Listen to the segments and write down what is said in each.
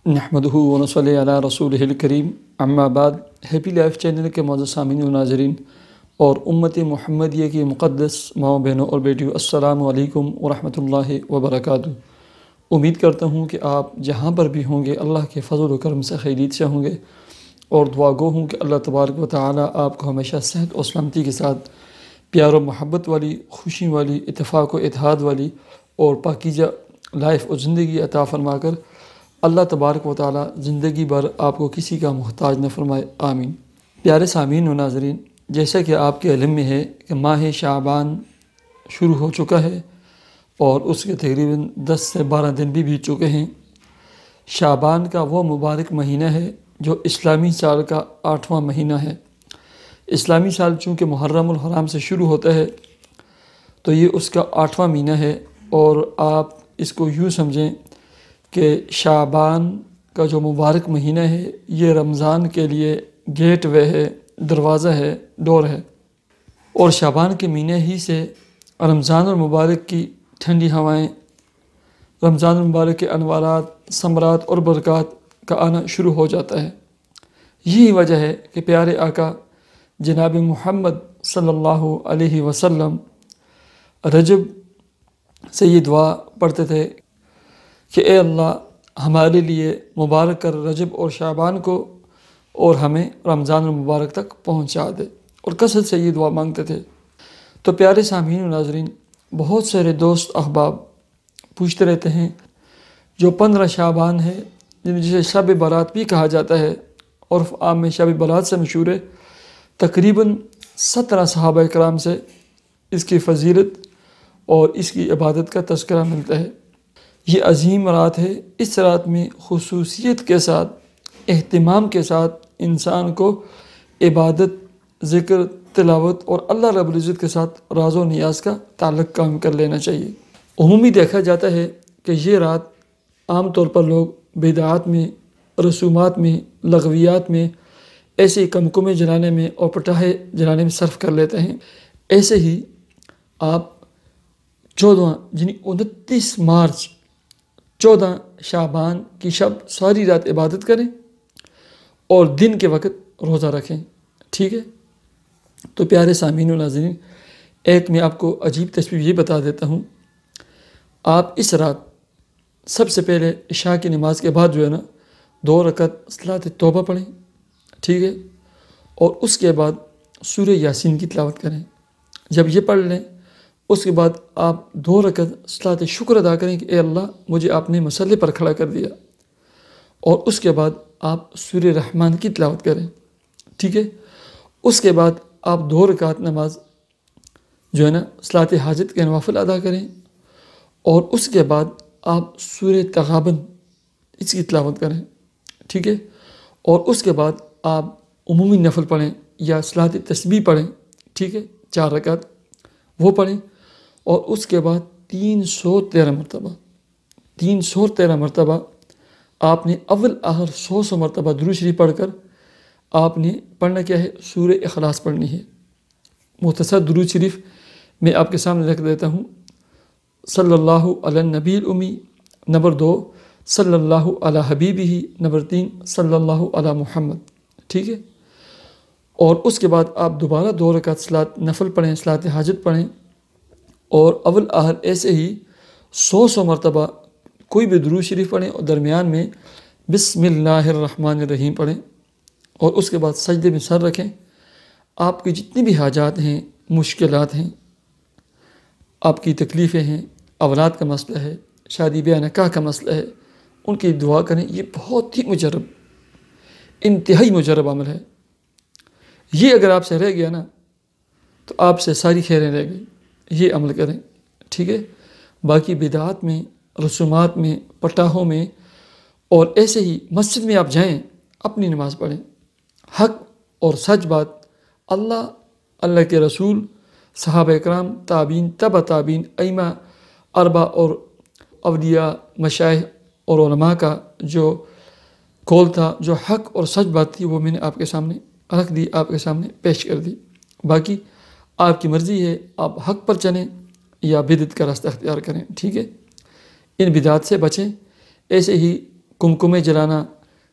نحمدہ ونصلی علی رسولہ الکریم اما بعد۔ ہیپی لائف چینل کے معزز سامعین و ناظرین اور امت محمدیہ کی مقدس ماؤں بہنوں اور بیٹیوں، السلام علیکم ورحمۃ اللہ وبرکاتہ۔ امید کرتا ہوں کہ آپ جہاں پر بھی ہوں گے اللہ کے فضل و کرم سے خیریت سے ہوں گے، اور دعا گو ہوں کہ اللہ تبارک و تعالی آپ کو ہمیشہ صحت اور سلامتی کے ساتھ پیار و محبت والی، خوشی والی، اتفاق و اتحاد والی اور پاکیزہ لائف اور زندگی عطا فرما کر اللہ تبارک و تعالی زندگی بھر آپ کو کسی کا محتاج نہ فرمائے، آمین۔ پیارے سامعین و ناظرین، جیسا کہ آپ کے علم میں ہے کہ ماہ شعبان شروع ہو چکا ہے اور اس کے تقریباً 10 سے 12 دن بھی بیت چکے ہیں۔ شعبان کا وہ مبارک مہینہ ہے جو اسلامی سال کا 8واں مہینہ ہے۔ اسلامی سال چونکہ محرم الحرام سے شروع ہوتا ہے تو یہ اس کا 8واں مہینہ ہے، اور آپ اس کو یوں سمجھیں کہ شعبان کا جو مبارک مہینہ ہے یہ رمضان کے لیے گیٹ وے ہے، دروازہ ہے، ڈور ہے، اور شعبان کے مہینے ہی سے رمضان المبارک کی ٹھنڈی ہوائیں، رمضان المبارک کے انوارات، ثمرات اور برکات کا آنا شروع ہو جاتا ہے۔ یہی وجہ ہے کہ پیارے آقا جناب محمد صلی اللہ علیہ وسلم رجب سے یہ دعا پڑھتے تھے کہ اے اللہ ہمارے لیے مبارک کر رجب اور شعبان کو، اور ہمیں رمضان المبارک تک پہنچا دے، اور کثرت سے یہ دعا مانگتے تھے۔ تو پیارے سامعین و ناظرین، بہت سارے دوست احباب پوچھتے رہتے ہیں جو 15 شعبان ہے جسے شب برات بھی کہا جاتا ہے، عرف عام میں شب برات سے مشہور ہے، تقریباً 17 صحابہ کرام سے اس کی فضیلت اور اس کی عبادت کا تذکرہ ملتا ہے۔ یہ عظیم رات ہے، اس رات میں خصوصیت کے ساتھ، اہتمام کے ساتھ انسان کو عبادت، ذکر، تلاوت اور اللہ رب العزت کے ساتھ راز و نیاز کا تعلق قائم کر لینا چاہیے۔ عمومی دیکھا جاتا ہے کہ یہ رات عام طور پر لوگ بدعات میں، رسومات میں، لغویات میں، ایسے کمکمے جلانے میں اور پٹاخے جلانے میں صرف کر لیتے ہیں۔ ایسے ہی آپ 29 مارچ 14 شعبان کی شب ساری رات عبادت کریں اور دن کے وقت روزہ رکھیں، ٹھیک ہے؟ تو پیارے سامعین و ناظرین، ایک میں آپ کو عجیب تصویر یہ بتا دیتا ہوں۔ آپ اس رات سب سے پہلے عشاء کی نماز کے بعد جو ہے نا 2 رکعت صلاۃ توبہ پڑھیں، ٹھیک ہے؟ اور اس کے بعد سورہ یاسین کی تلاوت کریں۔ جب یہ پڑھ لیں اس کے بعد آپ 2 رکعت صلاۃ شکر ادا کریں کہ اے اللہ مجھے آپ نے مسلح پر کھڑا کر دیا، اور اس کے بعد آپ سورہ رحمان کی تلاوت کریں، ٹھیک ہے؟ اس کے بعد آپ 2 رکعت نماز جو ہے نا صلاۃ حاجت کے نوافل ادا کریں، اور اس کے بعد آپ سورہ تغابن اس کی تلاوت کریں، ٹھیک ہے؟ اور اس کے بعد آپ عمومی نفل پڑھیں یا صلاۃ تسبیح پڑھیں، ٹھیک ہے؟ 4 رکعت وہ پڑھیں، اور اس کے بعد 313 مرتبہ آپ نے اول آخر 100 مرتبہ درود شریف پڑھ کر آپ نے پڑھنا کیا ہے؟ سورہ اخلاص پڑھنی ہے۔ مختصر درود شریف میں آپ کے سامنے رکھ دیتا ہوں۔ صلی اللہ علی النبی الامی، نمبر 2 صلی اللہ علی حبیبہ، نمبر 3 صلی اللہ علی محمد، ٹھیک ہے؟ اور اس کے بعد آپ دوبارہ 2 رکعت صلاۃ نفل پڑھیں، صلاۃ حاجت پڑھیں، اور اول آخر ایسے ہی 100 مرتبہ کوئی بھی درود شریف پڑھیں، اور درمیان میں بسم اللہ الرحمن الرحیم پڑھیں، اور اس کے بعد سجدے میں سر رکھیں۔ آپ کی جتنی بھی حاجات ہیں، مشکلات ہیں، آپ کی تکلیفیں ہیں، اولاد کا مسئلہ ہے، شادی بیاہ نکاح کا مسئلہ ہے، ان کی دعا کریں۔ یہ بہت ہی مجرب، انتہائی مجرب عمل ہے۔ یہ اگر آپ سے رہ گیا نا تو آپ سے ساری خیریں رہ گئی۔ یہ عمل کریں، ٹھیک ہے؟ باقی بدعات میں، رسومات میں، پٹاخوں میں، اور ایسے ہی مسجد میں آپ جائیں، اپنی نماز پڑھیں۔ حق اور سچ بات اللہ کے رسول، صحابہ اکرام، تابعین، تبع تابعین، ائمہ 4 اور اولیاء، مشائخ اور علماء کا جو قول تھا، جو حق اور سچ بات تھی، وہ میں نے آپ کے سامنے رکھ دی، آپ کے سامنے پیش کر دی۔ باقی آپ کی مرضی ہے، آپ حق پر چلیں یا بدعت کا راستہ اختیار کریں، ٹھیک ہے؟ ان بدعات سے بچیں۔ ایسے ہی کمکمے جلانا،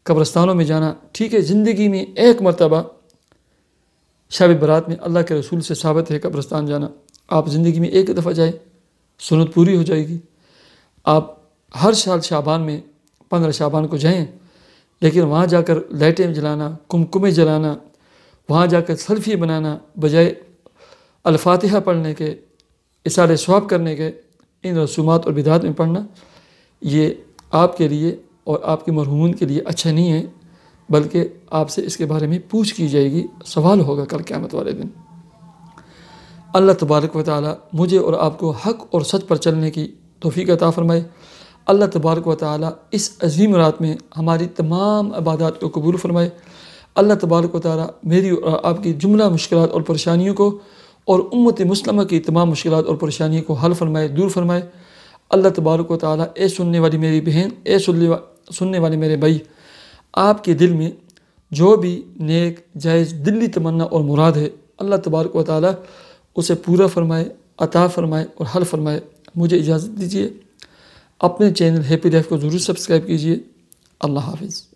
قبرستانوں میں جانا، ٹھیک ہے زندگی میں ایک مرتبہ شب برات میں اللہ کے رسول سے ثابت ہے قبرستان جانا، آپ زندگی میں ایک دفعہ جائیں، سنت پوری ہو جائے گی۔ آپ ہر سال شعبان میں 15 شعبان کو جائیں، لیکن وہاں جا کر لائٹیں جلانا، کمکمے جلانا، وہاں جا کر سیلفی بنانا بجائے الفاتحہ پڑھنے کے، اصالہ ثواب کرنے کے، ان رسومات اور بدعات میں پڑھنا یہ آپ کے لیے اور آپ کے مرحومین کے لیے اچھا نہیں ہے، بلکہ آپ سے اس کے بارے میں پوچھ کی جائے گی، سوال ہوگا کل قیامت والے دن۔ اللہ تبارک و تعالی مجھے اور آپ کو حق اور سچ پر چلنے کی توفیق عطا فرمائے۔ اللہ تبارک و تعالی اس عظیم رات میں ہماری تمام عبادات کو قبول فرمائے۔ اللہ تبارک و تعالی میری اور آپ کی جملہ مشکلات اور پریشانیوں کو اور امت مسلمہ کی تمام مشکلات اور پریشانیوں کو حل فرمائے، دور فرمائے۔ اللہ تبارک و تعالی اے سننے والی میری بہن، اے سننے والے میرے بھائی، آپ کے دل میں جو بھی نیک جائز دلی تمنا اور مراد ہے اللہ تبارک و تعالی اسے پورا فرمائے، عطا فرمائے اور حل فرمائے۔ مجھے اجازت دیجیے، اپنے چینل ہیپی لائف کو ضرور سبسکرائب کیجیے۔ اللہ حافظ۔